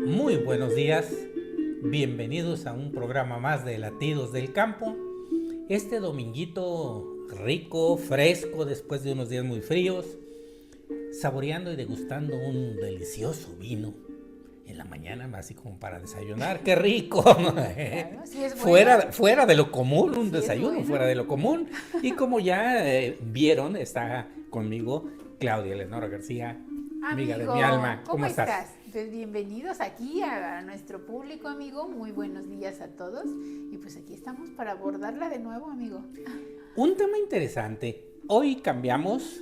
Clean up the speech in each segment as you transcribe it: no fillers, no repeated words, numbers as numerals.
Muy buenos días, bienvenidos a un programa más de Latidos del Campo. Este dominguito rico, fresco, después de unos días muy fríos, saboreando y degustando un delicioso vino en la mañana, así como para desayunar. ¡Qué rico! Claro, sí es bueno. Fuera de lo común, un Sí es desayuno bueno. fuera de lo común. Y como ya vieron, está conmigo Claudia Leonora García, amiga de Amigo, mi alma. ¿cómo estás? estás? Pues bienvenidos aquí a nuestro público, amigo. Muy buenos días a todos. Y pues aquí estamos para abordarla de nuevo, amigo. Un tema interesante. Hoy cambiamos,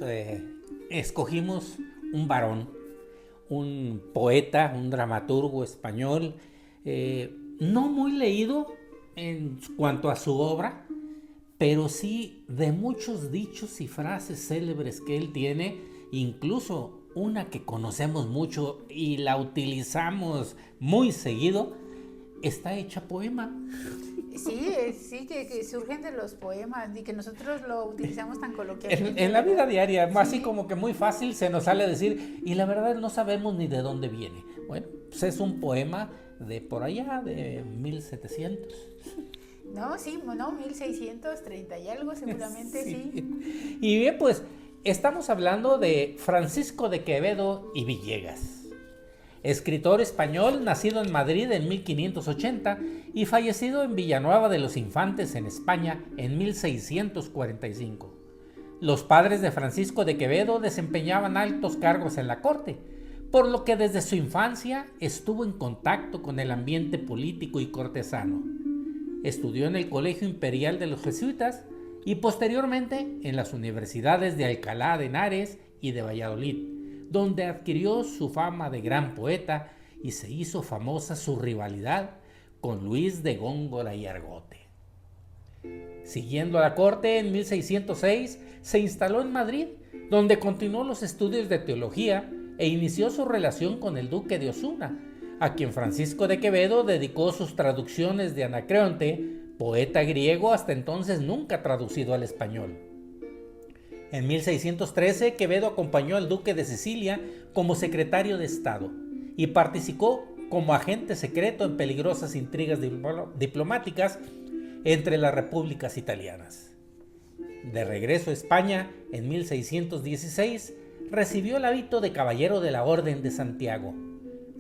escogimos un varón, un poeta, un dramaturgo español, no muy leído en cuanto a su obra, pero sí de muchos dichos y frases célebres que él tiene, incluso una que conocemos mucho y la utilizamos muy seguido, está hecha poema. Sí, que surgen de los poemas y que nosotros lo utilizamos tan coloquialmente. En la vida ¿verdad? diaria, así Sí. como que muy fácil se nos sale a decir, y la verdad no sabemos ni de dónde viene. Bueno, pues es un poema de por allá, de 1700. No, sí, no, 1630 y algo seguramente, sí. Y bien, pues estamos hablando de Francisco de Quevedo y Villegas, escritor español nacido en Madrid en 1580 y fallecido en Villanueva de los Infantes en España en 1645. Los padres de Francisco de Quevedo desempeñaban altos cargos en la corte, por lo que desde su infancia estuvo en contacto con el ambiente político y cortesano. Estudió en el Colegio Imperial de los Jesuitas y posteriormente en las universidades de Alcalá de Henares y de Valladolid, donde adquirió su fama de gran poeta y se hizo famosa su rivalidad con Luis de Góngora y Argote. Siguiendo a la corte, en 1606 se instaló en Madrid, donde continuó los estudios de teología e inició su relación con el duque de Osuna, a quien Francisco de Quevedo dedicó sus traducciones de Anacreonte, poeta griego hasta entonces nunca traducido al español. En 1613, Quevedo acompañó al duque de Sicilia como secretario de Estado y participó como agente secreto en peligrosas intrigas diplomáticas entre las repúblicas italianas. De regreso a España, en 1616, recibió el hábito de caballero de la Orden de Santiago.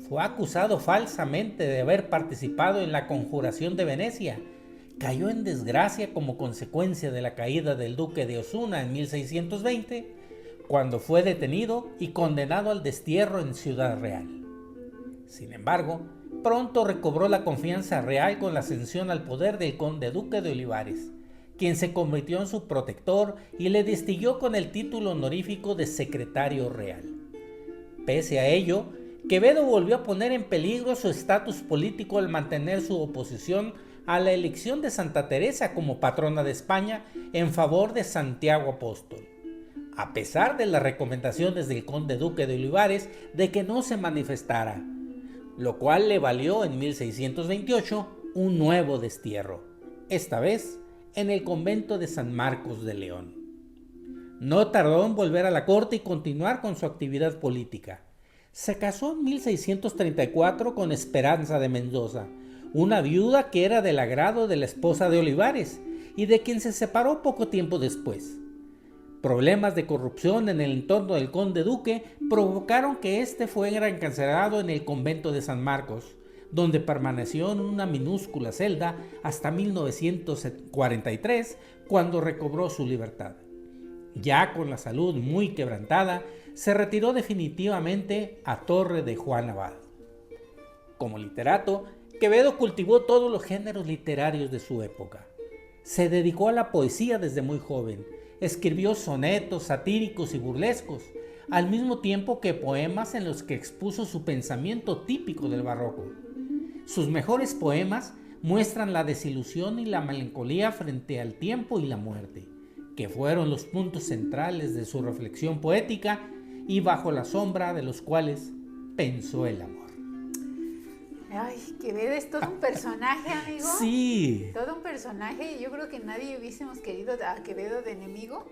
Fue acusado falsamente de haber participado en la conjuración de Venecia. Cayó en desgracia como consecuencia de la caída del duque de Osuna en 1620, cuando fue detenido y condenado al destierro en Ciudad Real. Sin embargo, pronto recobró la confianza real con la ascensión al poder del conde duque de Olivares, quien se convirtió en su protector y le distinguió con el título honorífico de secretario real. Pese a ello, Quevedo volvió a poner en peligro su estatus político al mantener su oposición a la elección de Santa Teresa como patrona de España en favor de Santiago Apóstol, a pesar de las recomendaciones del conde duque de Olivares de que no se manifestara, lo cual le valió en 1628 un nuevo destierro, esta vez en el convento de San Marcos de León. No tardó en volver a la corte y continuar con su actividad política. Se casó en 1634 con Esperanza de Mendoza, una viuda que era del agrado de la esposa de Olivares y de quien se separó poco tiempo después. Problemas de corrupción en el entorno del conde duque provocaron que éste fuera encarcelado en el convento de San Marcos, donde permaneció en una minúscula celda hasta 1943, cuando recobró su libertad. Ya con la salud muy quebrantada, se retiró definitivamente a Torre de Juan Abad. Como literato, Quevedo cultivó todos los géneros literarios de su época. Se dedicó a la poesía desde muy joven. Escribió sonetos satíricos y burlescos, al mismo tiempo que poemas en los que expuso su pensamiento típico del barroco. Sus mejores poemas muestran la desilusión y la melancolía frente al tiempo y la muerte, que fueron los puntos centrales de su reflexión poética y bajo la sombra de los cuales pensó el amor. Ay, Quevedo es todo un personaje, amigo. Sí. Todo un personaje. Yo creo que nadie hubiésemos querido a Quevedo de enemigo.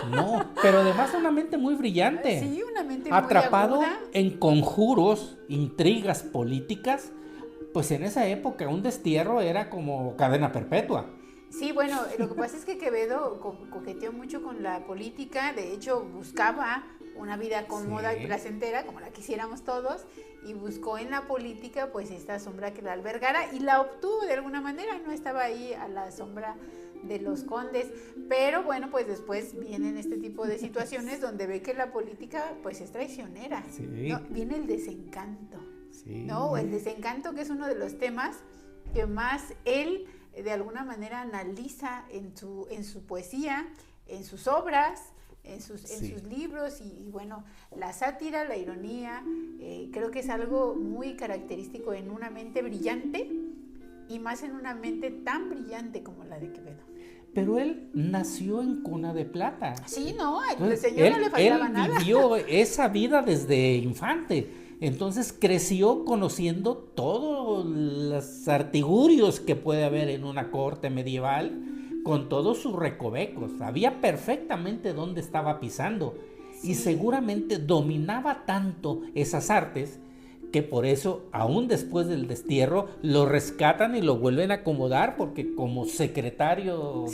No, pero además una mente muy brillante. Sí, una mente atrapado muy aguda. en conjuros, intrigas políticas. Pues en esa época un destierro era como cadena perpetua. Sí, bueno, lo que pasa es que Quevedo coqueteó mucho con la política, de hecho buscaba una vida cómoda y placentera, como la quisiéramos todos, y buscó en la política pues esta sombra que la albergara y la obtuvo de alguna manera, no estaba ahí a la sombra de los condes, pero bueno, pues después vienen este tipo de situaciones donde ve que la política pues es traicionera, ¿no? Viene el desencanto, ¿no? El desencanto, que es uno de los temas que más él de alguna manera analiza en su poesía, en sus obras, en sus libros y bueno, la sátira, la ironía, creo que es algo muy característico en una mente brillante y más en una mente tan brillante como la de Quevedo. Pero él nació en cuna de plata. Sí, no, al señor no le faltaba nada. Él vivió esa vida desde infante. Entonces creció conociendo todos los artigurios que puede haber en una corte medieval, con todos sus recovecos. Sabía perfectamente dónde estaba pisando y seguramente dominaba tanto esas artes que por eso, aún después del destierro, lo rescatan y lo vuelven a acomodar, porque como secretario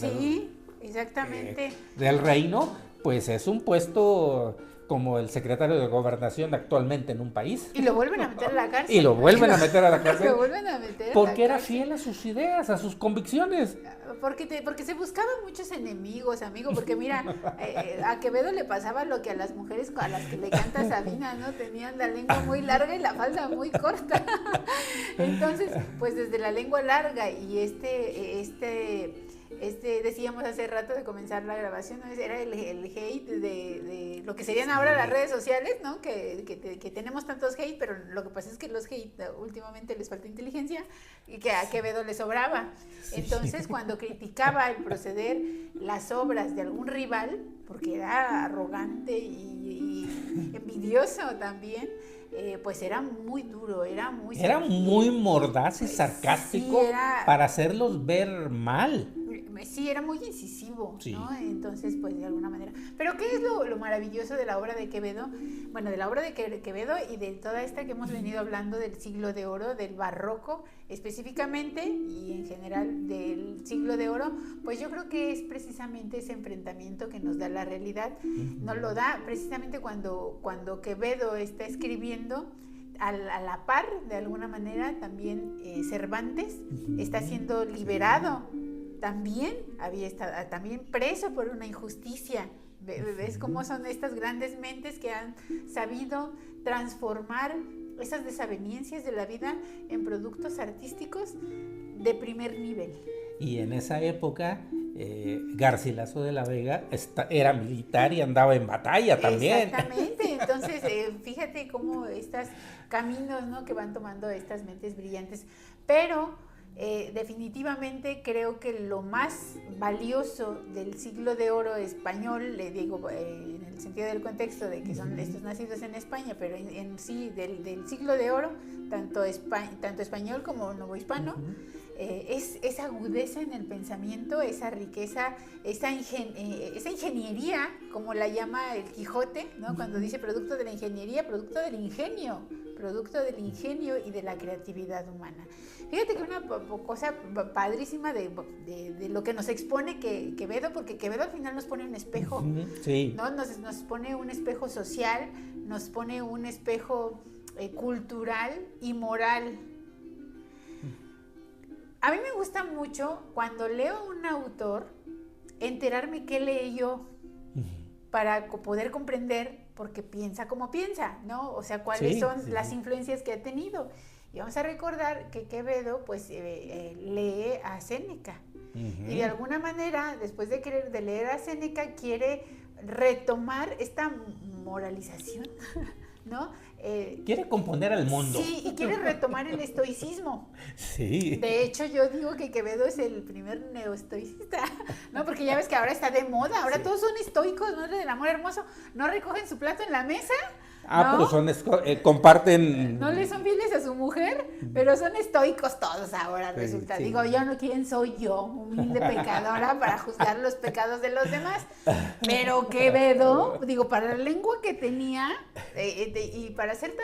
del reino, pues es un puesto como el secretario de gobernación actualmente en un país. Y lo vuelven a meter a la cárcel. Porque era fiel a sus ideas, a sus convicciones. Porque se buscaban muchos enemigos, amigo, porque mira, a Quevedo le pasaba lo que a las mujeres a las que le canta Sabina, ¿no? Tenían la lengua muy larga y la falda muy corta. Entonces, pues desde la lengua larga y decíamos hace rato de comenzar la grabación, ¿no? Era el hate de lo que serían ahora las redes sociales, ¿no? Que tenemos tantos hate, pero lo que pasa es que los hate últimamente les falta inteligencia y que a Quevedo le sobraba. Entonces, cuando criticaba el proceder, las obras de algún rival, porque era arrogante y envidioso también, pues era muy duro, era muy mordaz y sarcástico para hacerlos ver mal. Sí, era muy incisivo, ¿no? Entonces, pues de alguna manera. Pero ¿qué es lo maravilloso de la obra de Quevedo? Bueno, de la obra de Quevedo y de toda esta que hemos venido hablando del siglo de oro, del barroco específicamente y en general del siglo de oro, pues yo creo que es precisamente ese enfrentamiento que nos da la realidad. Nos lo da precisamente cuando Quevedo está escribiendo. A la par, de alguna manera, también Cervantes está siendo liberado. También había estado preso por una injusticia. ¿Ves cómo son estas grandes mentes que han sabido transformar esas desavenencias de la vida en productos artísticos de primer nivel? Y en esa época Garcilaso de la Vega era militar y andaba en batalla también. Exactamente, entonces fíjate cómo estos caminos, ¿no? Que van tomando estas mentes brillantes, pero definitivamente creo que lo más valioso del siglo de oro español, le digo en el sentido del contexto de que son estos nacidos en España, pero en sí del siglo de oro, tanto español como novohispano, es esa agudeza en el pensamiento, esa riqueza, esa ingeniería, como la llama el Quijote, ¿no? Cuando dice producto de la ingeniería, producto del ingenio y de la creatividad humana. Fíjate que una cosa padrísima de lo que nos expone Quevedo, porque Quevedo al final nos pone un espejo, ¿no? Nos pone un espejo social, nos pone un espejo cultural y moral. A mí me gusta mucho cuando leo a un autor enterarme qué leí yo para poder comprender porque piensa como piensa, ¿no? O sea, cuáles son las influencias que ha tenido. Y vamos a recordar que Quevedo, pues, lee a Séneca. Y de alguna manera, después de leer a Séneca, quiere retomar esta moralización ¿no? Quiere componer al mundo. Sí, y quiere retomar el estoicismo. Sí. De hecho, yo digo que Quevedo es el primer neoestoicista, ¿no? Porque ya ves que ahora está de moda, ahora todos son estoicos, ¿no? Del amor hermoso, no recogen su plato en la mesa. Ah, ¿no? pero comparten. No le son fieles a su mujer, pero son estoicos todos ahora, resulta. Sí. Digo, yo no, ¿quién soy yo? Humilde pecadora para juzgar los pecados de los demás. Pero Quevedo, digo, para la lengua que tenía y para ser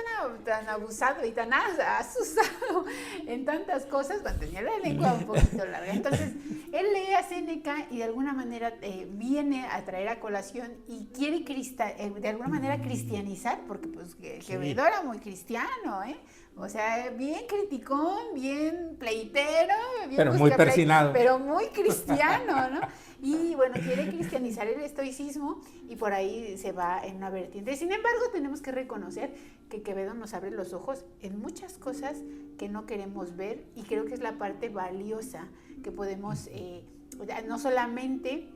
tan abusado y tan asusado en tantas cosas, mantenía la lengua un poquito larga. Entonces, él lee a Séneca y de alguna manera viene a traer a colación y quiere de alguna manera cristianizar, porque pues Quevedo era muy cristiano, ¿eh? O sea, bien criticón, bien pleitero, bien pero muy persinado. pero muy cristiano, ¿no? Y bueno, quiere cristianizar el estoicismo y por ahí se va en una vertiente. Sin embargo, tenemos que reconocer que Quevedo nos abre los ojos en muchas cosas que no queremos ver y creo que es la parte valiosa que podemos, no solamente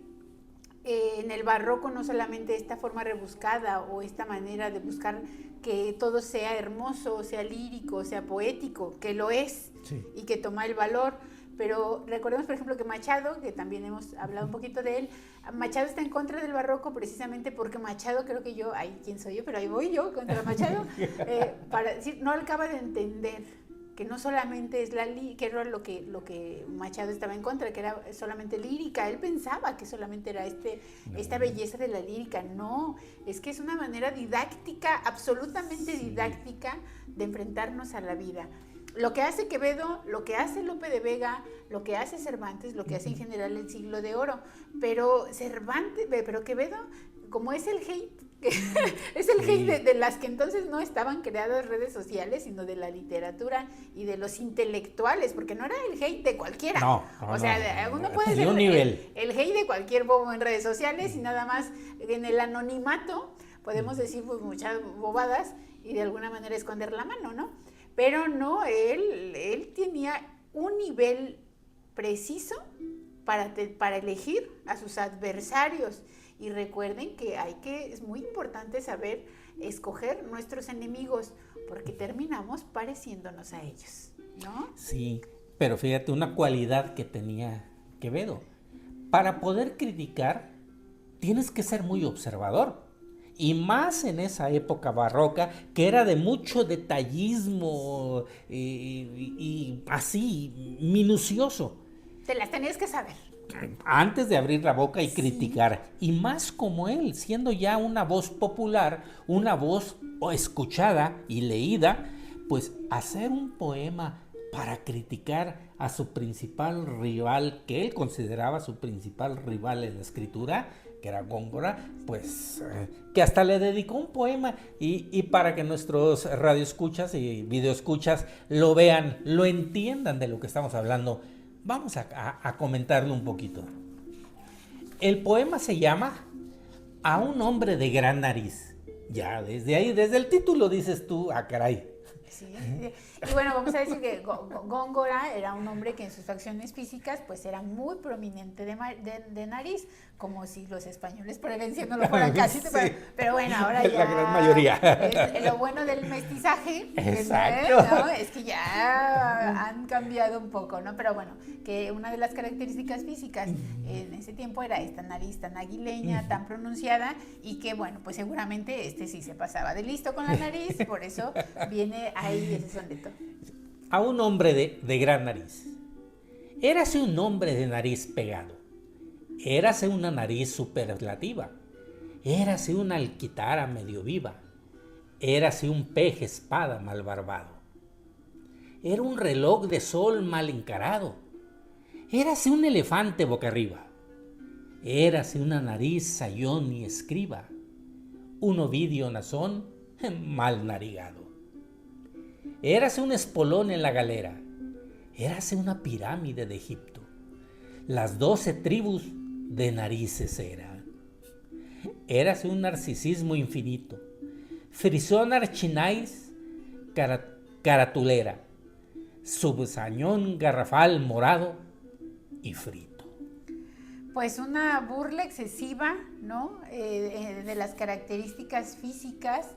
en el barroco, no solamente esta forma rebuscada o esta manera de buscar que todo sea hermoso, sea lírico, sea poético, que lo es, sí, y que toma el valor, pero recordemos, por ejemplo, que Machado, que también hemos hablado un poquito de él, Machado está en contra del barroco precisamente porque Machado, creo que yo, ay, ¿quién soy yo? Pero ahí voy yo contra Machado, para decir, no acaba de entender que no solamente es que era lo que Machado estaba en contra, que era solamente lírica. Él pensaba que solamente era esta belleza de la lírica. No, es que es una manera didáctica, absolutamente didáctica, de enfrentarnos a la vida. Lo que hace Quevedo, lo que hace Lope de Vega, lo que hace Cervantes, lo que hace en general el Siglo de Oro, pero Quevedo, como es el hate, es el hate de las que entonces no estaban creadas redes sociales, sino de la literatura y de los intelectuales, porque no era el hate de cualquiera. No, o sea, uno puede ser el hate de cualquier bobo en redes sociales y nada más en el anonimato podemos decir pues muchas bobadas y de alguna manera esconder la mano, ¿no? Pero no, él tenía un nivel preciso para elegir a sus adversarios. Y recuerden que es muy importante saber escoger nuestros enemigos, porque terminamos pareciéndonos a ellos, ¿no? Sí, pero fíjate, una cualidad que tenía Quevedo. Para poder criticar, tienes que ser muy observador. Y más en esa época barroca, que era de mucho detallismo y así, minucioso. Te las tenías que saber. Antes de abrir la boca y criticar, y más como él, siendo ya una voz popular, una voz escuchada y leída, pues hacer un poema para criticar a su principal rival, que él consideraba su principal rival en la escritura, que era Góngora, pues que hasta le dedicó un poema y para que nuestros radioescuchas y videoescuchas lo vean, lo entiendan de lo que estamos hablando. Vamos a comentarlo un poquito. El poema se llama A un hombre de gran nariz. Ya, desde ahí, desde el título dices tú, caray. Sí, y bueno, vamos a decir que Góngora era un hombre que en sus facciones físicas pues era muy prominente de nariz, como si los españoles por herencia no lo fueran casi, sí, pero bueno, ahora ya la gran mayoría. Lo bueno del mestizaje Exacto. es que ya han cambiado un poco, ¿no? Pero bueno, que una de las características físicas en ese tiempo era esta nariz tan aguileña, tan pronunciada, y que bueno, pues seguramente sí se pasaba de listo con la nariz, por eso viene ahí ese soneto. A un hombre de gran nariz. Érase un hombre de nariz pegado. Érase una nariz superlativa. Érase una alquitara medio viva. Érase un peje espada mal barbado. Era un reloj de sol mal encarado. Érase un elefante boca arriba. Érase una nariz sayón y escriba. Un Ovidio Nazón mal narigado. Érase un espolón en la galera. Érase una pirámide de Egipto. Las 12 tribus de narices era. Érase un narcisismo infinito. Frisón archinais caratulera. Subsañón garrafal morado y frito. Pues una burla excesiva, ¿no? De las características físicas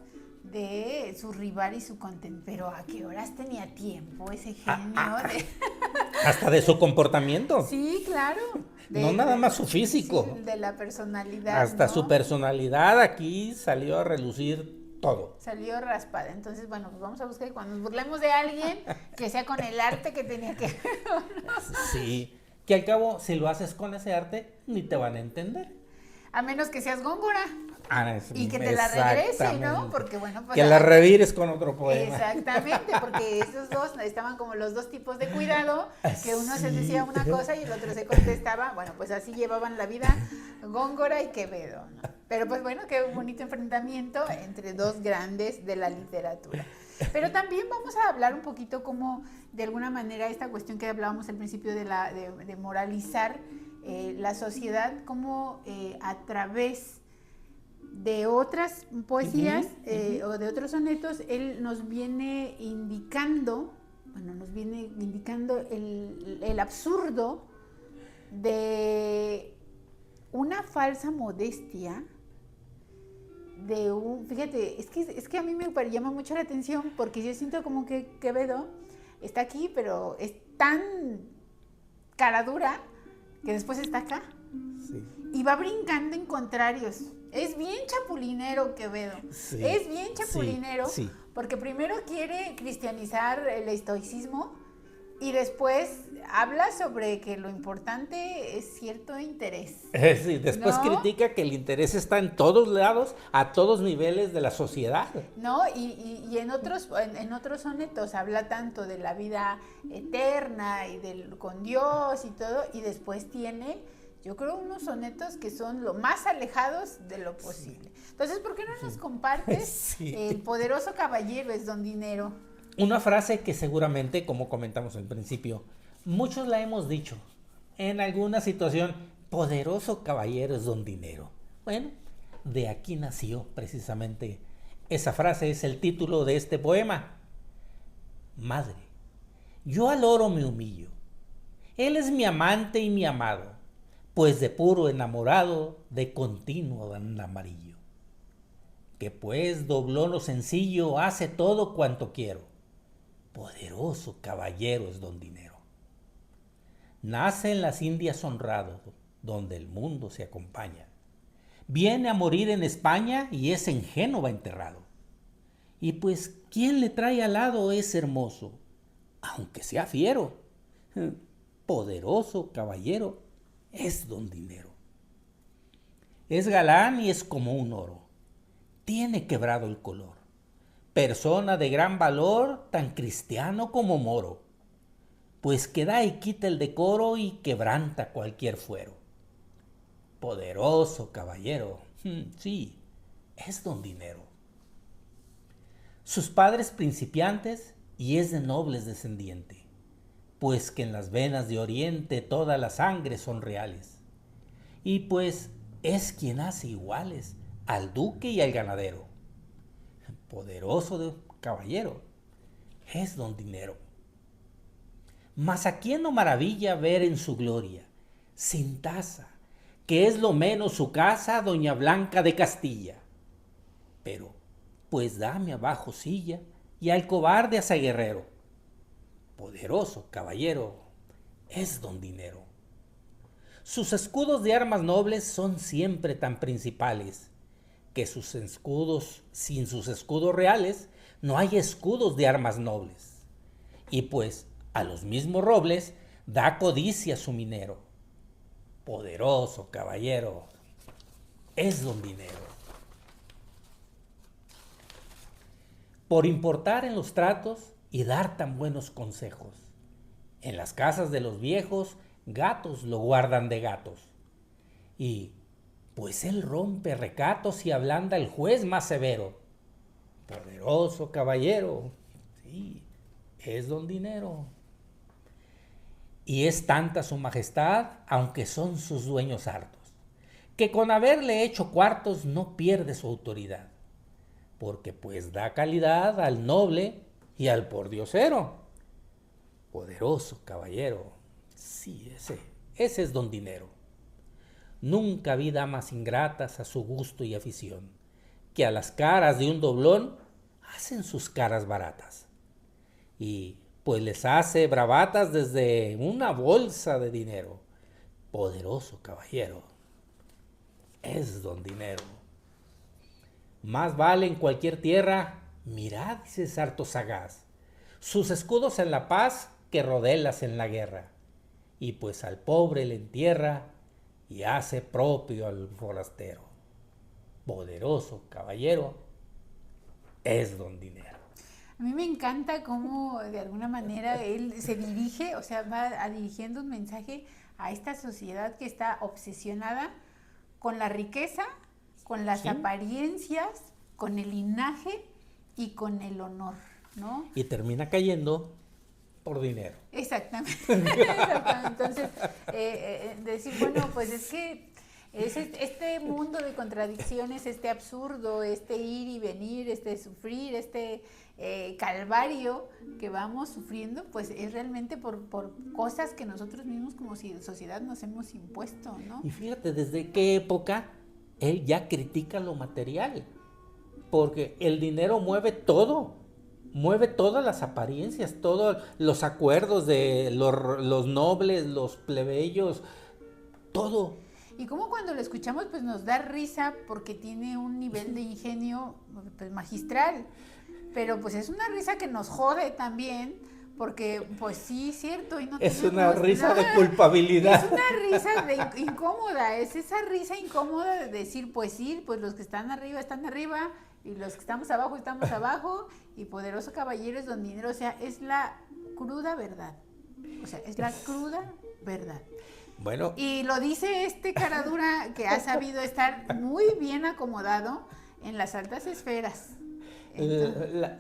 de su rival y su contento. Pero ¿a qué horas tenía tiempo ese genio? Hasta de su comportamiento. Sí, claro. No nada más su físico. Sí, de la personalidad. Hasta ¿no? su personalidad aquí salió a relucir todo. Salió raspada. Entonces, bueno, pues vamos a buscar que cuando nos burlemos de alguien, que sea con el arte que tenía que... Sí, que al cabo, si lo haces con ese arte, ni te van a entender. A menos que seas Góngora. Y que te la regrese, ¿no? Porque bueno, pues... Que la revires con otro poema. Exactamente, porque esos dos estaban como los dos tipos de cuidado, que uno se decía una cosa y el otro se contestaba. Bueno, pues así llevaban la vida Góngora y Quevedo, ¿no? Pero pues bueno, qué bonito enfrentamiento entre dos grandes de la literatura. Pero también vamos a hablar un poquito como, de alguna manera, esta cuestión que hablábamos al principio de moralizar la sociedad, como a través de otras poesías o de otros sonetos, él nos viene indicando, el absurdo de una falsa modestia, fíjate, es que a mí me llama mucho la atención, porque yo siento como que Quevedo está aquí, pero es tan cara dura que después está acá. Sí. Y va brincando en contrarios. Es bien chapulinero Quevedo. Sí, es bien chapulinero, sí, porque primero quiere cristianizar el estoicismo y después habla sobre que lo importante es cierto interés. Sí, después critica que el interés está en todos lados, a todos niveles de la sociedad. No, y en otros sonetos habla tanto de la vida eterna y con Dios y todo, y después tiene, yo creo, unos sonetos que son lo más alejados de lo posible. Entonces, ¿por qué no nos compartes El poderoso caballero es don dinero? Una frase que seguramente, como comentamos al principio, muchos la hemos dicho en alguna situación: poderoso caballero es don dinero. Bueno, de aquí nació precisamente esa frase, es el título de este poema. Madre, yo al oro me humillo, él es mi amante y mi amado, pues de puro enamorado de continuo dan amarillo. Que pues dobló lo sencillo, hace todo cuanto quiero. Poderoso caballero es don dinero. Nace en las Indias honrado, donde el mundo se acompaña. Viene a morir en España y es en Génova enterrado. Y pues, ¿quién le trae al lado es hermoso? Aunque sea fiero. Poderoso caballero es don dinero. Es galán y es como un oro. Tiene quebrado el color. Persona de gran valor, tan cristiano como moro. Pues que da y quita el decoro y quebranta cualquier fuero. Poderoso caballero, sí, es don dinero. Sus padres principiantes y es de nobles descendiente, pues que en las venas de oriente toda la sangre son reales. Y pues es quien hace iguales al duque y al ganadero. Poderoso caballero, es don dinero. Mas a quién no maravilla ver en su gloria, sin taza, que es lo menos su casa, doña Blanca de Castilla. Pero, pues dame abajo silla y al cobarde hace guerrero. Poderoso caballero, es don dinero. Sus escudos de armas nobles son siempre tan principales, que sus escudos, sin sus escudos reales, no hay escudos de armas nobles. Y pues, a los mismos robles da codicia su minero. Poderoso caballero, es don dinero. Por importar en los tratos y dar tan buenos consejos. En las casas de los viejos, gatos lo guardan de gatos. Y pues él rompe recatos y ablanda el juez más severo. Poderoso caballero, sí, es don dinero. Y es tanta su majestad, aunque son sus dueños hartos, que con haberle hecho cuartos no pierde su autoridad, porque pues da calidad al noble y al pordiosero. Poderoso caballero, sí, ese es don dinero. Nunca vi damas ingratas a su gusto y afición, que a las caras de un doblón hacen sus caras baratas. Y pues les hace bravatas desde una bolsa de dinero. Poderoso caballero es don dinero. Más vale en cualquier tierra, mirad, dice harto sagaz, sus escudos en la paz que rodelas en la guerra. Y pues al pobre le entierra y hace propio al forastero. Poderoso caballero es don dinero. A mí me encanta cómo de alguna manera él se dirige, o sea, va dirigiendo un mensaje a esta sociedad que está obsesionada con la riqueza, con las apariencias, con el linaje y con el honor, ¿no? Y termina cayendo por dinero. Exactamente. Exactamente. Entonces, decir, bueno, pues es que es este mundo de contradicciones, este absurdo, este ir y venir, este sufrir, este calvario que vamos sufriendo, pues es realmente por cosas que nosotros mismos como sociedad nos hemos impuesto, ¿no? Y fíjate, ¿desde qué época él ya critica lo material? Porque el dinero mueve todo. Mueve todas las apariencias, todos los acuerdos de los nobles, los plebeyos, todo. Y como cuando lo escuchamos pues nos da risa porque tiene un nivel de ingenio pues, magistral, pero pues es una risa que nos jode también, porque pues sí, cierto. Y no es una risa de culpabilidad. Es una risa incómoda, es esa risa incómoda de decir pues sí, pues los que están arriba, y los que estamos abajo, y poderoso caballero es don dinero, o sea, es la cruda verdad, o sea, es la cruda verdad. Bueno. Y lo dice este caradura que ha sabido estar muy bien acomodado en las altas esferas.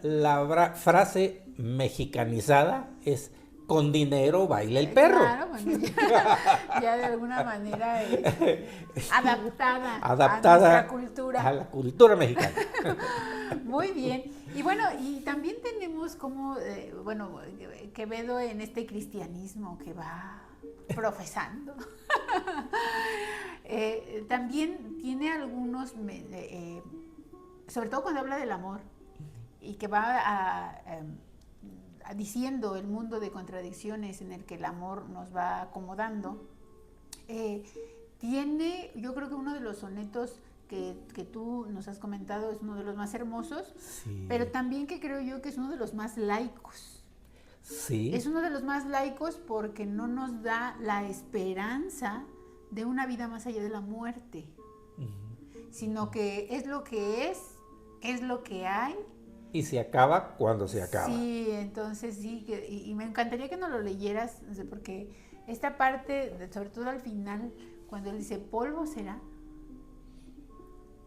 La frase mexicanizada es: con dinero baila el perro. Claro, bueno, ya de alguna manera adaptada a nuestra cultura. A la cultura mexicana. Muy bien. Y bueno, y también tenemos como, Quevedo en este cristianismo que va profesando. También tiene algunos, sobre todo cuando habla del amor, y que va diciendo el mundo de contradicciones en el que el amor nos va acomodando. Tiene, yo creo que uno de los sonetos que tú nos has comentado es uno de los más hermosos, sí, pero también que creo yo que es uno de los más laicos. Sí. Es uno de los más laicos porque no nos da la esperanza de una vida más allá de la muerte, sino que es lo que es lo que hay. Y se acaba cuando se acaba. Sí, entonces sí, y me encantaría que nos lo leyeras, porque esta parte, sobre todo al final, cuando él dice, polvo será.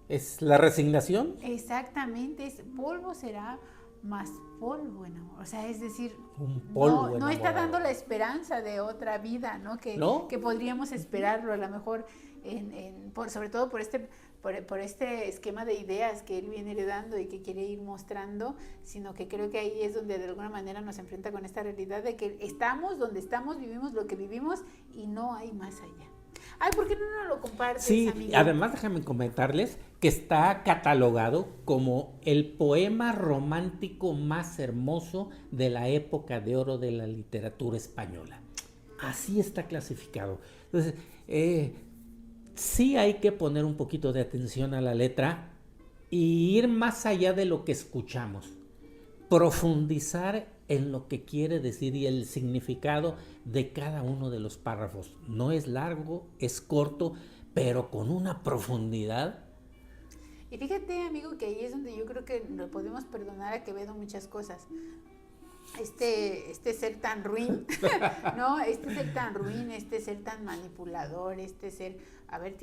¿Es la resignación? Exactamente, es polvo será, más polvo en amor. O sea, es decir, un polvo no está dando la esperanza de otra vida, ¿no? Que podríamos esperarlo a lo mejor, sobre todo por este esquema de ideas que él viene heredando y que quiere ir mostrando, sino que creo que ahí es donde de alguna manera nos enfrenta con esta realidad de que estamos donde estamos, vivimos lo que vivimos y no hay más allá. Ay, ¿por qué no nos lo compartes, sí, amigo? Además déjame comentarles que está catalogado como el poema romántico más hermoso de la época de oro de la literatura española. Así está clasificado. Entonces, sí hay que poner un poquito de atención a la letra y ir más allá de lo que escuchamos. Profundizar en lo que quiere decir y el significado de cada uno de los párrafos. No es largo, es corto, pero con una profundidad. Y fíjate, amigo, que ahí es donde yo creo que nos podemos perdonar a Quevedo muchas cosas. Este ser tan ruin, ¿no? Este ser tan ruin, este ser tan manipulador, este ser... A ver,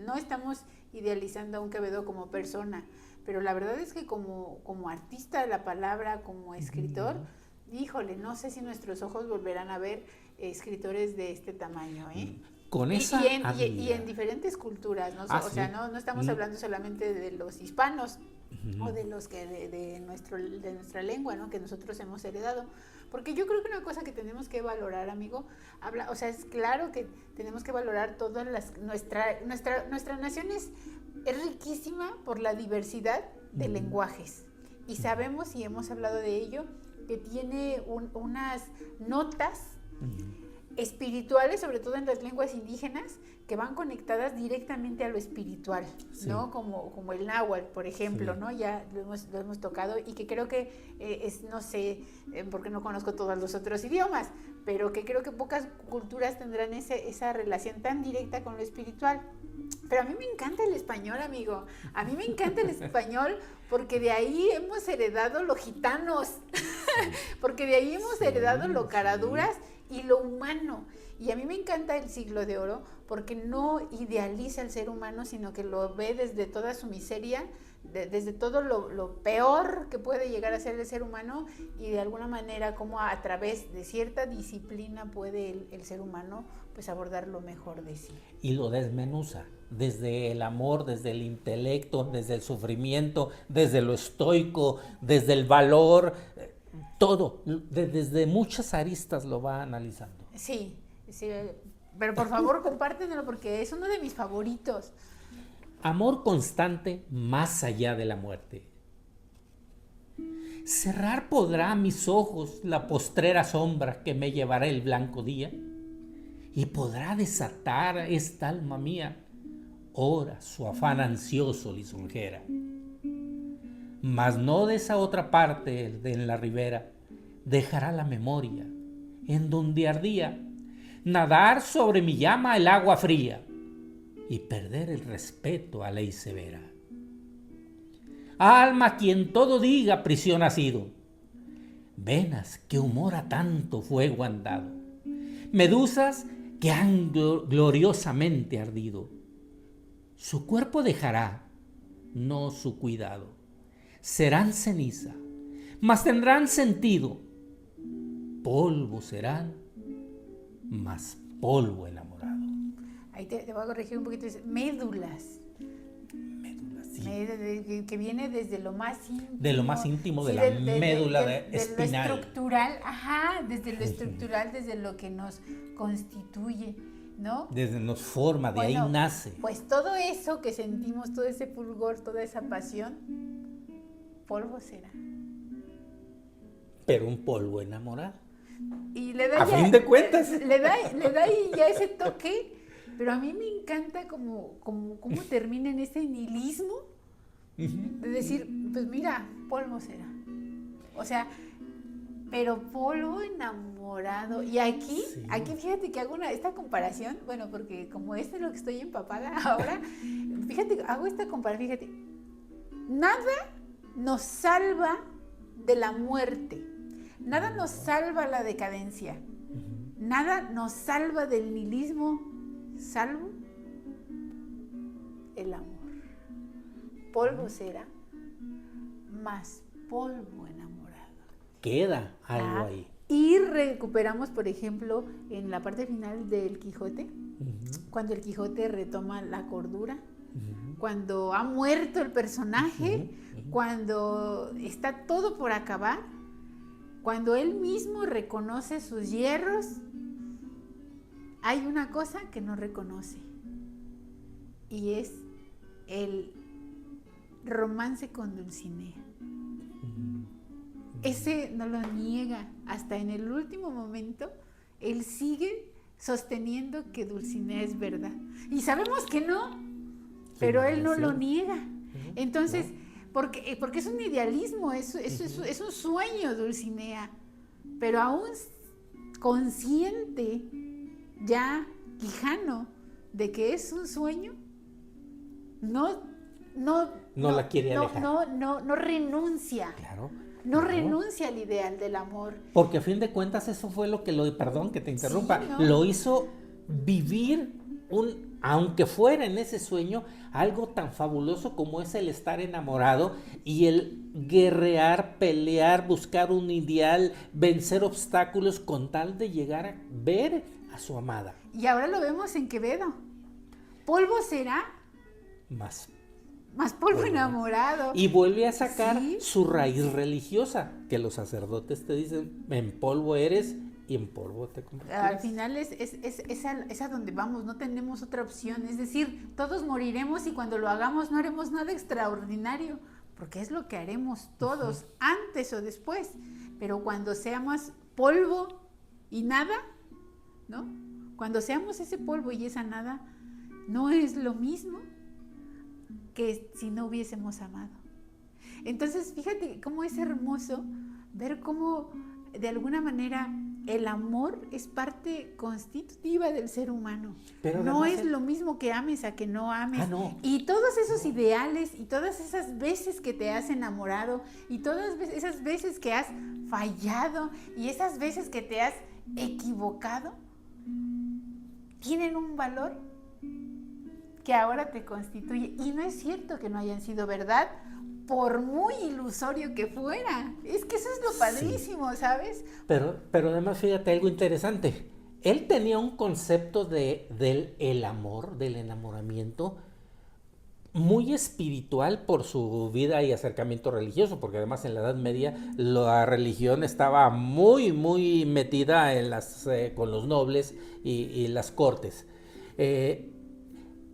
no estamos idealizando a un Quevedo como persona, pero la verdad es que como artista de la palabra, como escritor, híjole, no sé si nuestros ojos volverán a ver escritores de este tamaño, ¿eh? Con esa y en diferentes culturas, ¿no? O sea, no estamos hablando solamente de los hispanos o de los que de nuestra lengua, ¿no? Que nosotros hemos heredado. Porque yo creo que una cosa que tenemos que valorar, amigo, o sea, es claro que tenemos que valorar todas nuestra nación es riquísima por la diversidad de lenguajes. y sabemos, y hemos hablado de ello, que tiene unas notas espirituales, sobre todo en las lenguas indígenas, que van conectadas directamente a lo espiritual, sí. ¿no? Como el náhuatl, por ejemplo, sí. ¿no? Ya lo hemos tocado, y que creo que no sé, porque no conozco todos los otros idiomas, pero que creo que pocas culturas tendrán esa relación tan directa con lo espiritual. Pero a mí me encanta el español, amigo. A mí me encanta el español porque de ahí hemos heredado los gitanos, porque de ahí hemos heredado lo caraduras y lo humano. Y a mí me encanta el Siglo de Oro porque no idealiza al ser humano, sino que lo ve desde toda su miseria, desde todo lo peor que puede llegar a ser el ser humano, y de alguna manera como a través de cierta disciplina puede el ser humano pues abordar lo mejor de sí. Y lo desmenuza, desde el amor, desde el intelecto, desde el sufrimiento, desde lo estoico, desde el valor, todo, desde muchas aristas lo va analizando. Sí, sí, pero por favor compártenlo porque es uno de mis favoritos. Amor constante más allá de la muerte. ¿Cerrar podrá a mis ojos la postrera sombra que me llevará el blanco día? ¿Y podrá desatar esta alma mía ora su afán ansioso lisonjera? Mas no de esa otra parte de en la ribera dejará la memoria en donde ardía nadar sobre mi llama el agua fría y perder el respeto a ley severa. Alma quien todo diga prisión ha sido, venas que humor a tanto fuego han dado, medusas que han gloriosamente ardido, su cuerpo dejará, no su cuidado, serán ceniza, mas tendrán sentido, polvo serán, mas polvo enamorado. Ahí te voy a corregir un poquito, médulas. Médula, sí. Que viene desde lo más íntimo. De lo más íntimo, sí, de la médula espinal. De lo estructural, desde lo estructural, desde lo que nos constituye, ¿no? Desde nos forma, de ahí nace. Pues todo eso que sentimos, todo ese fulgor, toda esa pasión, polvo será. Pero un polvo enamorado. Y le da a fin de cuentas. Le da ya ese toque. Pero a mí me encanta cómo termina en ese nihilismo de decir, pues mira, polvo será. O sea, pero polvo enamorado. Y aquí fíjate que hago esta comparación, bueno, porque como es de lo que estoy empapada ahora, fíjate, hago esta comparación, fíjate, nada nos salva de la muerte, nada nos salva la decadencia, nada nos salva del nihilismo, salvo el amor. Polvo será, más polvo enamorado. Queda algo ahí. Y recuperamos, por ejemplo, en la parte final del Quijote, cuando el Quijote retoma la cordura, cuando ha muerto el personaje, cuando está todo por acabar, cuando él mismo reconoce sus hierros. Hay una cosa que no reconoce, y es el romance con Dulcinea. Ese no lo niega, hasta en el último momento, él sigue sosteniendo que Dulcinea es verdad. Y sabemos que no, pero él no lo niega. Entonces, porque es un idealismo, es un sueño Dulcinea, pero aún consciente, ya Quijano, de que es un sueño, no la quiere alejar. No renuncia. Claro. No renuncia al ideal del amor. Porque a fin de cuentas eso fue lo que perdón que te interrumpa, lo hizo vivir aunque fuera en ese sueño, algo tan fabuloso como es el estar enamorado y el guerrear, pelear, buscar un ideal, vencer obstáculos con tal de llegar a ver a su amada. Y ahora lo vemos en Quevedo. Polvo será, más polvo enamorado. Y vuelve a sacar su raíz religiosa, que los sacerdotes te dicen, en polvo eres y en polvo te convertirás. Al final es a donde vamos, no tenemos otra opción. Es decir, todos moriremos y cuando lo hagamos no haremos nada extraordinario, porque es lo que haremos todos, antes o después, pero cuando seamos polvo y nada, ¿no? Cuando seamos ese polvo y esa nada, no es lo mismo que si no hubiésemos amado. Entonces, fíjate cómo es hermoso ver cómo, de alguna manera, el amor es parte constitutiva del ser humano. Pero no es lo mismo que ames a que no ames. No. Y todos esos ideales y todas esas veces que te has enamorado y todas esas veces que has fallado y esas veces que te has equivocado, tienen un valor que ahora te constituye. Y no es cierto que no hayan sido verdad, por muy ilusorio que fuera. Es que eso es lo padrísimo, sí. ¿Sabes? Pero además, fíjate algo interesante. Él tenía un concepto del amor, del enamoramiento, muy espiritual por su vida y acercamiento religioso, porque además en la Edad Media la religión estaba muy, muy metida en con los nobles y las cortes.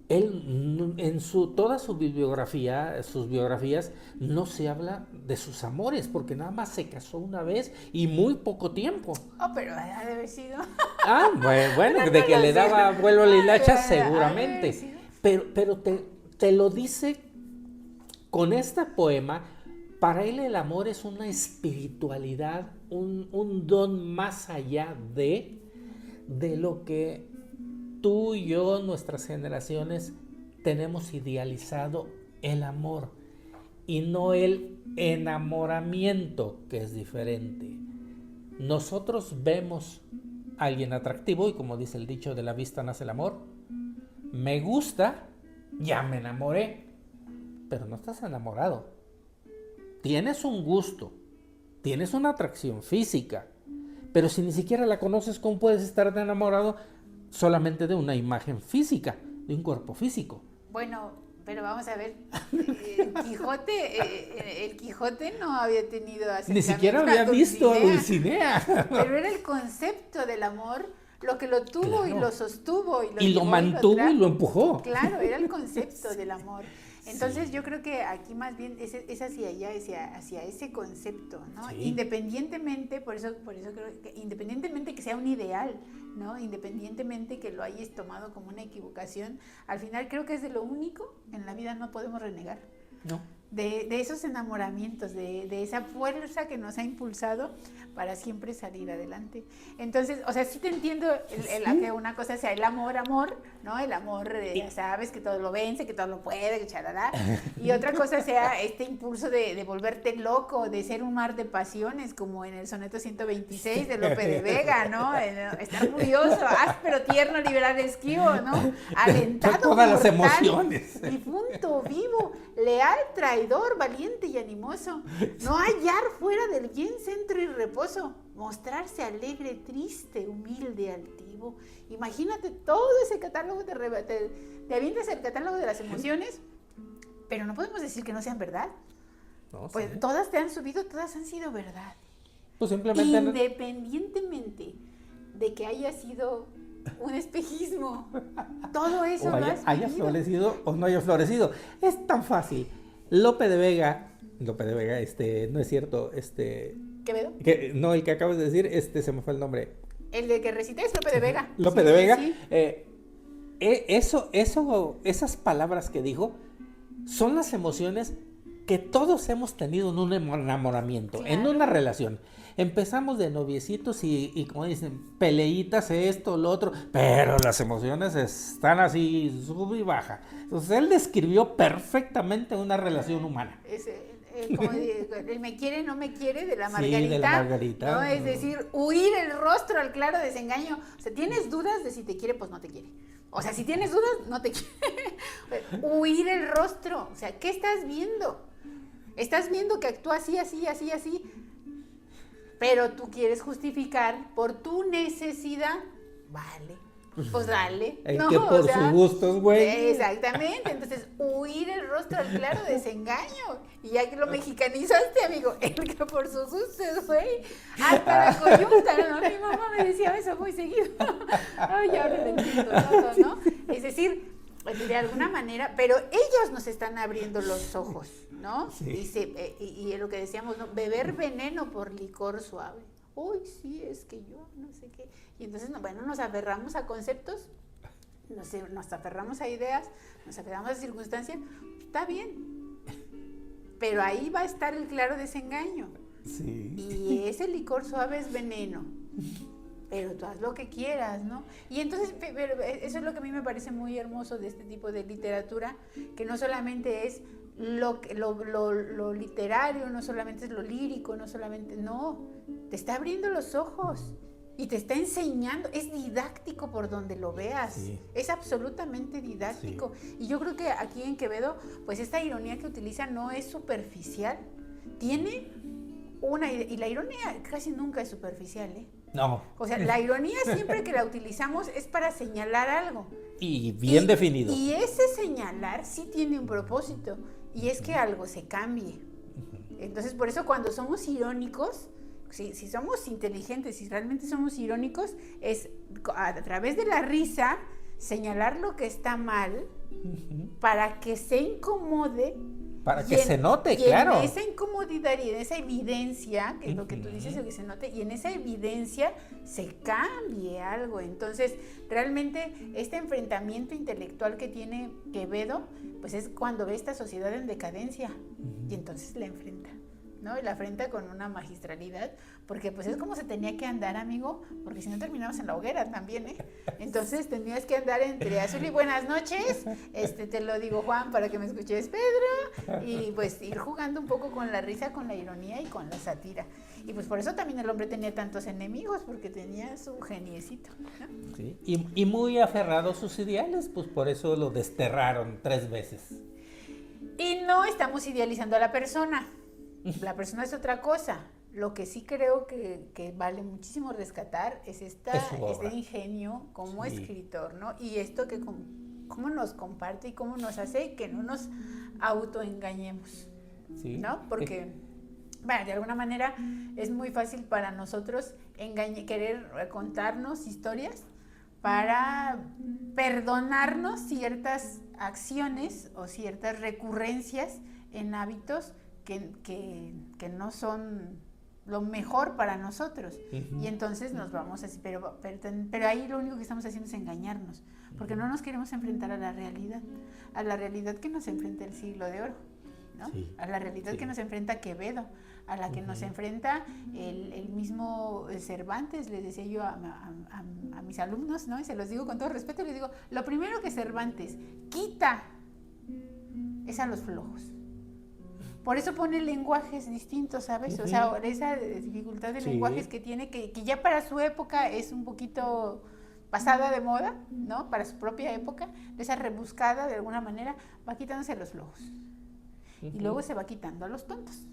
Él, en toda su bibliografía, sus biografías, no se habla de sus amores, porque nada más se casó una vez y muy poco tiempo. Pero ha de haber sido. Bueno, de que le daba vuelo a la hilacha, seguramente. Pero te lo dice con este poema. Para él el amor es una espiritualidad, un don más allá de lo que tú y yo, nuestras generaciones, tenemos idealizado el amor y no el enamoramiento, que es diferente. Nosotros vemos a alguien atractivo y, como dice el dicho, de la vista nace el amor. Me gusta, ya me enamoré, pero no estás enamorado. Tienes un gusto, tienes una atracción física, pero si ni siquiera la conoces, ¿cómo puedes estar enamorado? Solamente de una imagen física, de un cuerpo físico. Bueno, pero vamos a ver, el Quijote no había tenido ni siquiera había visto a Dulcinea. Pero era el concepto del amor lo que lo tuvo, claro, y lo sostuvo. Y lo mantuvo y lo empujó. Claro, era el concepto del amor. Entonces sí, yo creo que aquí más bien es hacia allá, hacia ese concepto, ¿no? Sí. Independientemente, por eso creo que independientemente que sea un ideal, ¿no? Independientemente que lo hayas tomado como una equivocación, al final creo que es de lo único en la vida no podemos renegar. No. De esos enamoramientos, de esa fuerza que nos ha impulsado para siempre salir adelante. Entonces, o sea, sí te entiendo que una cosa sea el amor, ¿no? El amor, ya sabes, que todo lo vence, que todo lo puede, que charará. Y otra cosa sea este impulso de volverte loco, de ser un mar de pasiones, como en el soneto 126 de Lope de Vega, ¿no? Estar furioso, áspero, tierno, liberal, esquivo, ¿no? Alentado, todas mortal, las emociones. Difunto, vivo, leal, traidor, valiente y animoso, no hallar fuera del bien centro y reposo, mostrarse alegre, triste, humilde, altivo. Imagínate todo ese catálogo, te avientas el catálogo de las emociones, pero no podemos decir que no sean verdad. No, pues sí, todas te han subido, todas han sido verdad. Pues simplemente independientemente de que haya sido un espejismo, todo eso o haya florecido o no haya florecido. Es tan fácil. Lope de Vega, no es cierto, ¿Quevedo? No, el que acabas de decir, se me fue el nombre. El de que recité es Lope de Vega. Lope de Vega, sí. Esas palabras que dijo son las emociones que todos hemos tenido en un enamoramiento, claro, en una relación. Empezamos de noviecitos y como dicen, peleitas, esto, lo otro, pero las emociones están así, sube y baja. Entonces él describió perfectamente una relación humana. Como el me quiere, no me quiere de la Margarita. Sí, de la Margarita. ¿No? Es decir, huir el rostro al claro desengaño. O sea, tienes dudas de si te quiere, pues no te quiere. O sea, si tienes dudas, no te quiere. Huir el rostro. O sea, ¿qué estás viendo? Estás viendo que actúa así, pero tú quieres justificar por tu necesidad. Vale, pues dale. No, que por sus gustos, güey. Exactamente, entonces huir el rostro al claro desengaño. Y ya que lo mexicanizaste, amigo, el que por sus gustos, güey, hasta la coyunta, ¿no? Mi mamá me decía eso muy seguido. Ay, ahora lo entiendo todo, ¿no? Es decir, de alguna manera, pero ellos nos están abriendo los ojos. ¿no? Sí. Y lo que decíamos, ¿no? Beber veneno por licor suave. Uy, sí, es que yo no sé qué. Y entonces, bueno, nos aferramos a conceptos, nos aferramos a ideas, nos aferramos a circunstancias. Está bien, pero ahí va a estar el claro desengaño. Sí. Y ese licor suave es veneno. Pero tú haz lo que quieras, ¿no? Y entonces, pero eso es lo que a mí me parece muy hermoso de este tipo de literatura, que no solamente es lo literario, no solamente es lo lírico, no, te está abriendo los ojos y te está enseñando, es didáctico por donde lo veas, Sí. es absolutamente didáctico. Sí. Y yo creo que aquí en Quevedo, pues esta ironía que utiliza no es superficial, tiene y la ironía casi nunca es superficial, ¿eh? No. O sea, la ironía siempre que la utilizamos es para señalar algo. Y bien definido. Y ese señalar sí tiene un propósito, y es que algo se cambie. Entonces, por eso cuando somos irónicos, si somos inteligentes, si realmente somos irónicos, es a través de la risa señalar lo que está mal para que se incomode. Para que se note, claro. En esa incomodidad y en esa evidencia, que es lo que tú dices, que se note, y en esa evidencia se cambie algo. Entonces, realmente este enfrentamiento intelectual que tiene Quevedo, pues es cuando ve esta sociedad en decadencia, y entonces la enfrenta, ¿no? Y la enfrenta con una magistralidad, porque pues es como se tenía que andar, amigo, porque si no terminabas en la hoguera también, ¿eh? Entonces tenías que andar entre azul y buenas noches, te lo digo, Juan, para que me escuches, Pedro, y pues ir jugando un poco con la risa, con la ironía y con la sátira. Y pues por eso también el hombre tenía tantos enemigos, porque tenía su geniecito, ¿no? Sí. Y muy aferrado a sus ideales, pues por eso lo desterraron 3 veces. Y no estamos idealizando a la persona. La persona es otra cosa. Lo que sí creo que vale muchísimo rescatar es este ingenio como escritor, ¿no? Y esto que cómo nos comparte y cómo nos hace que no nos autoengañemos, ¿sí? ¿No? Porque, bueno, de alguna manera es muy fácil para nosotros querer contarnos historias para perdonarnos ciertas acciones o ciertas recurrencias en hábitos que no son lo mejor para nosotros. Y entonces nos vamos así, pero ahí lo único que estamos haciendo es engañarnos, porque no nos queremos enfrentar a la realidad que nos enfrenta el Siglo de Oro, ¿no? Sí. A la realidad que nos enfrenta Quevedo, a la que nos enfrenta el mismo Cervantes. Les decía yo a mis alumnos, ¿no? Y se los digo con todo respeto, les digo, lo primero que Cervantes quita es a los flojos. Por eso pone lenguajes distintos, ¿sabes? O sea, esa dificultad de lenguajes que tiene, que ya para su época es un poquito pasada de moda, ¿no? Para su propia época, esa rebuscada de alguna manera, va quitándose a los flojos. Y luego se va quitando a los tontos,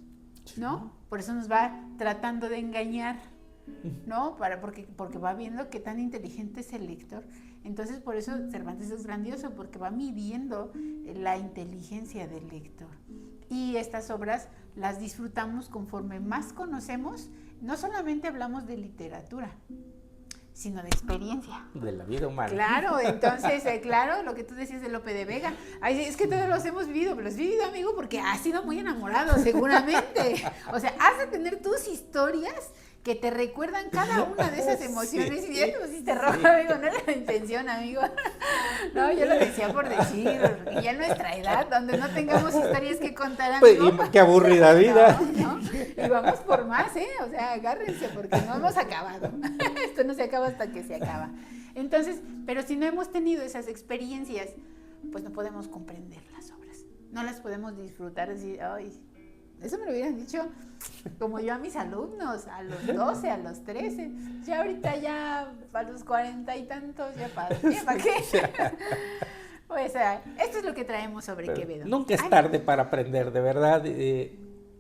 ¿no? Por eso nos va tratando de engañar, ¿no? Porque va viendo qué tan inteligente es el lector. Entonces, por eso Cervantes es grandioso, porque va midiendo la inteligencia del lector. Y estas obras las disfrutamos conforme más conocemos. No solamente hablamos de literatura, sino de experiencia. De la vida humana. Claro, entonces, claro, lo que tú decías de Lope de Vega. Ay, es que todos los hemos vivido, pero lo has vivido, amigo, porque has sido muy enamorado, seguramente. O sea, has de tener tus historias que te recuerdan cada una de esas emociones. Sí, y ya te pusiste rojo, amigo, no era la intención, amigo. No, yo lo decía por decir, y ya nuestra edad, donde no tengamos historias que contar, amigo. Pues, qué aburrida vida. No, y vamos por más, o sea, agárrense, porque no hemos acabado. Esto no se acaba hasta que se acaba. Entonces, pero si no hemos tenido esas experiencias, pues no podemos comprender las obras. No las podemos disfrutar, decir, ay, eso me lo hubieran dicho como yo a mis alumnos, a los 12, a los 13. Ya ahorita ya a los 40 y tantos, ya para qué. Pues esto es lo que traemos sobre Quevedo. Nunca es tarde para aprender, de verdad.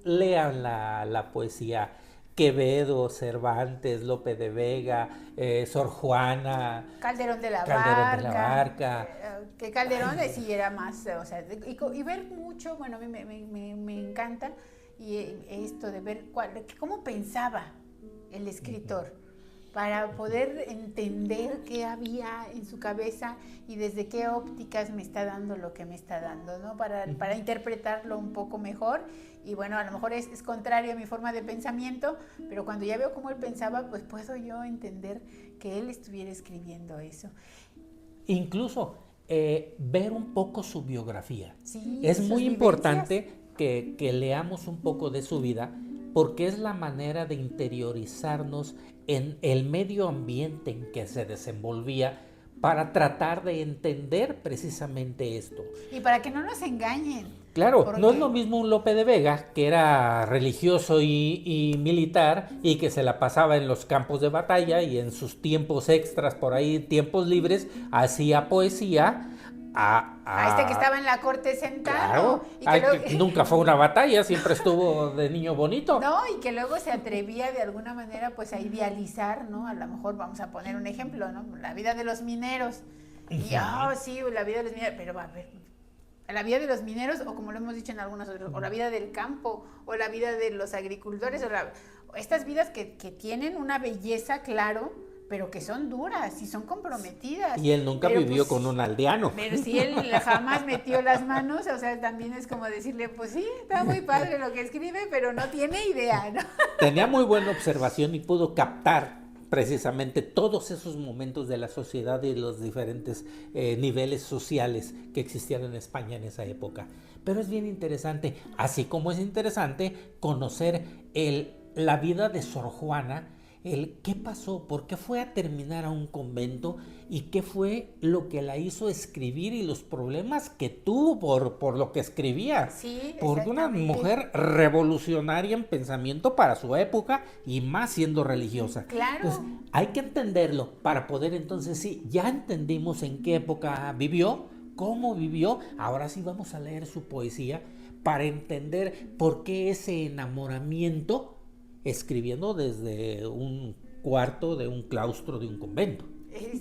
Lean la poesía. Quevedo, Cervantes, Lope de Vega, Sor Juana, Calderón de la Barca. Que Calderón sí era más, o sea, y ver mucho, bueno, a mí me encanta, y esto de ver cómo pensaba el escritor, para poder entender qué había en su cabeza y desde qué ópticas me está dando lo que me está dando, ¿no? Para interpretarlo un poco mejor. Y bueno, a lo mejor es contrario a mi forma de pensamiento, pero cuando ya veo cómo él pensaba, pues puedo yo entender que él estuviera escribiendo eso. Incluso ver un poco su biografía. Sí, es sus muy vivencias. importante que leamos un poco de su vida, porque es la manera de interiorizarnos en el medio ambiente en que se desenvolvía para tratar de entender precisamente esto. Y para que no nos engañen. Claro, porque... no es lo mismo un Lope de Vega, que era religioso y militar y que se la pasaba en los campos de batalla y en sus tiempos extras, por ahí, tiempos libres, hacía poesía. A este que estaba en la corte sentado. Claro, que nunca fue una batalla, siempre estuvo de niño bonito. No, y que luego se atrevía de alguna manera pues a idealizar, ¿no? A lo mejor vamos a poner un ejemplo, ¿no? La vida de los mineros. Y, sí, la vida de los mineros, pero va a ver, la vida de los mineros, o como lo hemos dicho en algunas otras, o la vida del campo, o la vida de los agricultores, o estas vidas que tienen una belleza, claro, pero que son duras y son comprometidas. Y él nunca vivió con un aldeano. Pero si él jamás metió las manos, o sea, también es como decirle, pues sí, está muy padre lo que escribe, pero no tiene idea, ¿no? Tenía muy buena observación y pudo captar precisamente todos esos momentos de la sociedad y los diferentes niveles sociales que existían en España en esa época. Pero es bien interesante, así como es interesante conocer la vida de Sor Juana, qué pasó, por qué fue a terminar a un convento y qué fue lo que la hizo escribir y los problemas que tuvo por lo que escribía. Sí, por una mujer revolucionaria en pensamiento para su época y más siendo religiosa. Claro. Entonces, hay que entenderlo para poder entonces, sí, ya entendimos en qué época vivió, cómo vivió, ahora sí vamos a leer su poesía para entender por qué ese enamoramiento escribiendo desde un cuarto de un claustro de un convento.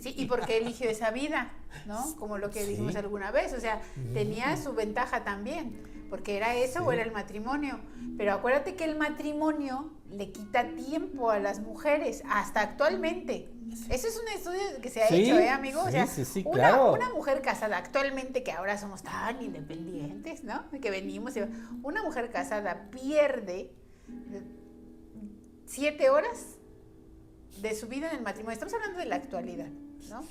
Sí, y por qué eligió esa vida, ¿no? Como lo que dijimos alguna vez, o sea, tenía su ventaja también, porque era eso o era el matrimonio, pero acuérdate que el matrimonio le quita tiempo a las mujeres, hasta actualmente. Eso es un estudio que se ha hecho, amigo? O sea, claro. Una mujer casada actualmente, que ahora somos tan independientes, ¿no? Que venimos, una mujer casada pierde 7 horas de su vida en el matrimonio. Estamos hablando de la actualidad, ¿no?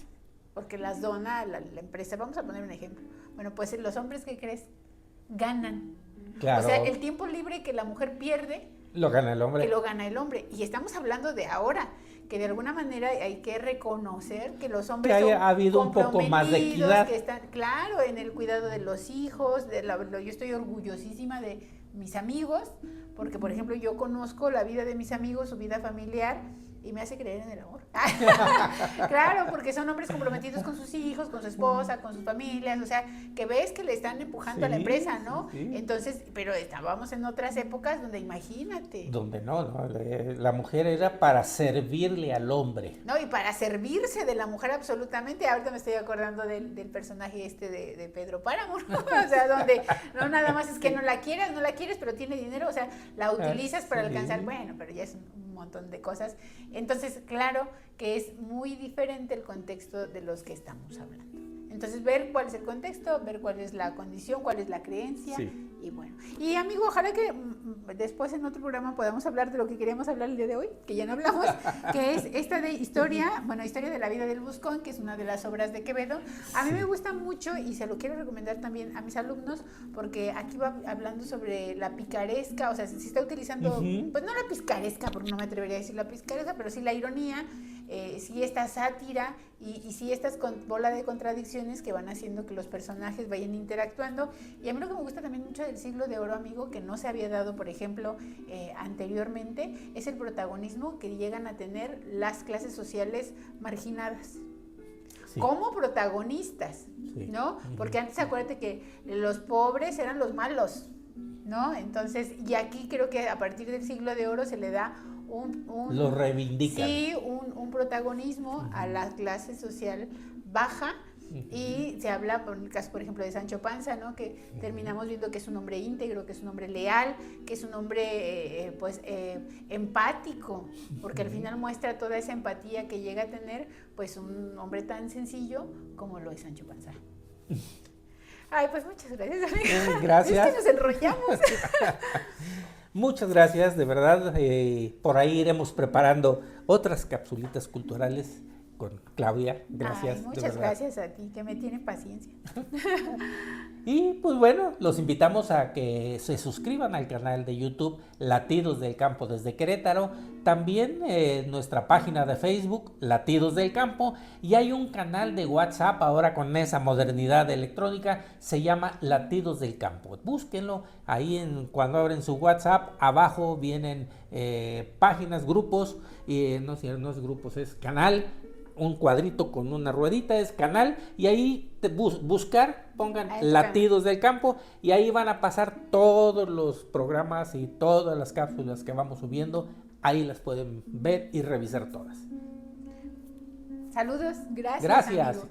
Porque las dona la empresa. Vamos a poner un ejemplo. Bueno, pues los hombres, ¿qué crees? Ganan. Claro. O sea, el tiempo libre que la mujer pierde, lo gana el hombre. Que lo gana el hombre. Y estamos hablando de ahora, que de alguna manera hay que reconocer que los hombres que ha habido un poco más de equidad. Que están, claro, en el cuidado de los hijos. Yo estoy orgullosísima de mis amigos, porque por ejemplo yo conozco la vida de mis amigos, su vida familiar, y me hace creer en el amor. Claro, porque son hombres comprometidos con sus hijos, con su esposa, con sus familias, o sea, que ves que le están empujando a la empresa, ¿no? Entonces, pero estábamos en otras épocas donde imagínate. Donde no, la mujer era para servirle al hombre. No, y para servirse de la mujer absolutamente. Ahorita me estoy acordando del personaje de Pedro Páramo, ¿no? O sea, donde no nada más es que no la quieres, pero tiene dinero, o sea, la utilizas para alcanzar, bueno, pero ya es un montón de cosas. Entonces, claro que es muy diferente el contexto de los que estamos hablando. Entonces, ver cuál es el contexto, ver cuál es la condición, cuál es la creencia, y bueno. Y amigo, ojalá que después en otro programa podamos hablar de lo que queríamos hablar el día de hoy, que ya no hablamos, que es esta de historia de la vida del Buscón, que es una de las obras de Quevedo. A mí me gusta mucho y se lo quiero recomendar también a mis alumnos, porque aquí va hablando sobre la picaresca, o sea, se está utilizando, pues no la picaresca, porque no me atrevería a decir la picaresca, pero sí la ironía, sí esta sátira y sí estas bola de contradicciones que van haciendo que los personajes vayan interactuando. Y a mí lo que me gusta también mucho del Siglo de Oro, amigo, que no se había dado, por ejemplo, anteriormente, es el protagonismo que llegan a tener las clases sociales marginadas. Como protagonistas, ¿no? Porque antes acuérdate que los pobres eran los malos, ¿no? Entonces, y aquí creo que a partir del Siglo de Oro se le da lo reivindican. Sí, un protagonismo a la clase social baja, Y se habla, por el caso, por ejemplo, de Sancho Panza, ¿no? Que terminamos viendo que es un hombre íntegro, que es un hombre leal, que es un hombre empático, porque al final muestra toda esa empatía que llega a tener pues un hombre tan sencillo como lo es Sancho Panza. Ay, pues muchas gracias, amiga. Gracias. Es que nos enrollamos. Muchas gracias, de verdad. Por ahí iremos preparando otras capsulitas culturales con Claudia. Gracias. Ay, muchas gracias a ti, que me tiene paciencia. Y pues bueno, los invitamos a que se suscriban al canal de YouTube Latidos del Campo desde Querétaro, también nuestra página de Facebook Latidos del Campo, y hay un canal de WhatsApp ahora con esa modernidad electrónica, se llama Latidos del Campo. Búsquenlo ahí cuando abren su WhatsApp, abajo vienen páginas, grupos, no es grupos, es canal. Un cuadrito con una ruedita es canal, y ahí buscar, pongan Latidos del Campo, y ahí van a pasar todos los programas y todas las cápsulas que vamos subiendo. Ahí las pueden ver y revisar todas. Saludos, gracias. Gracias. Amigo.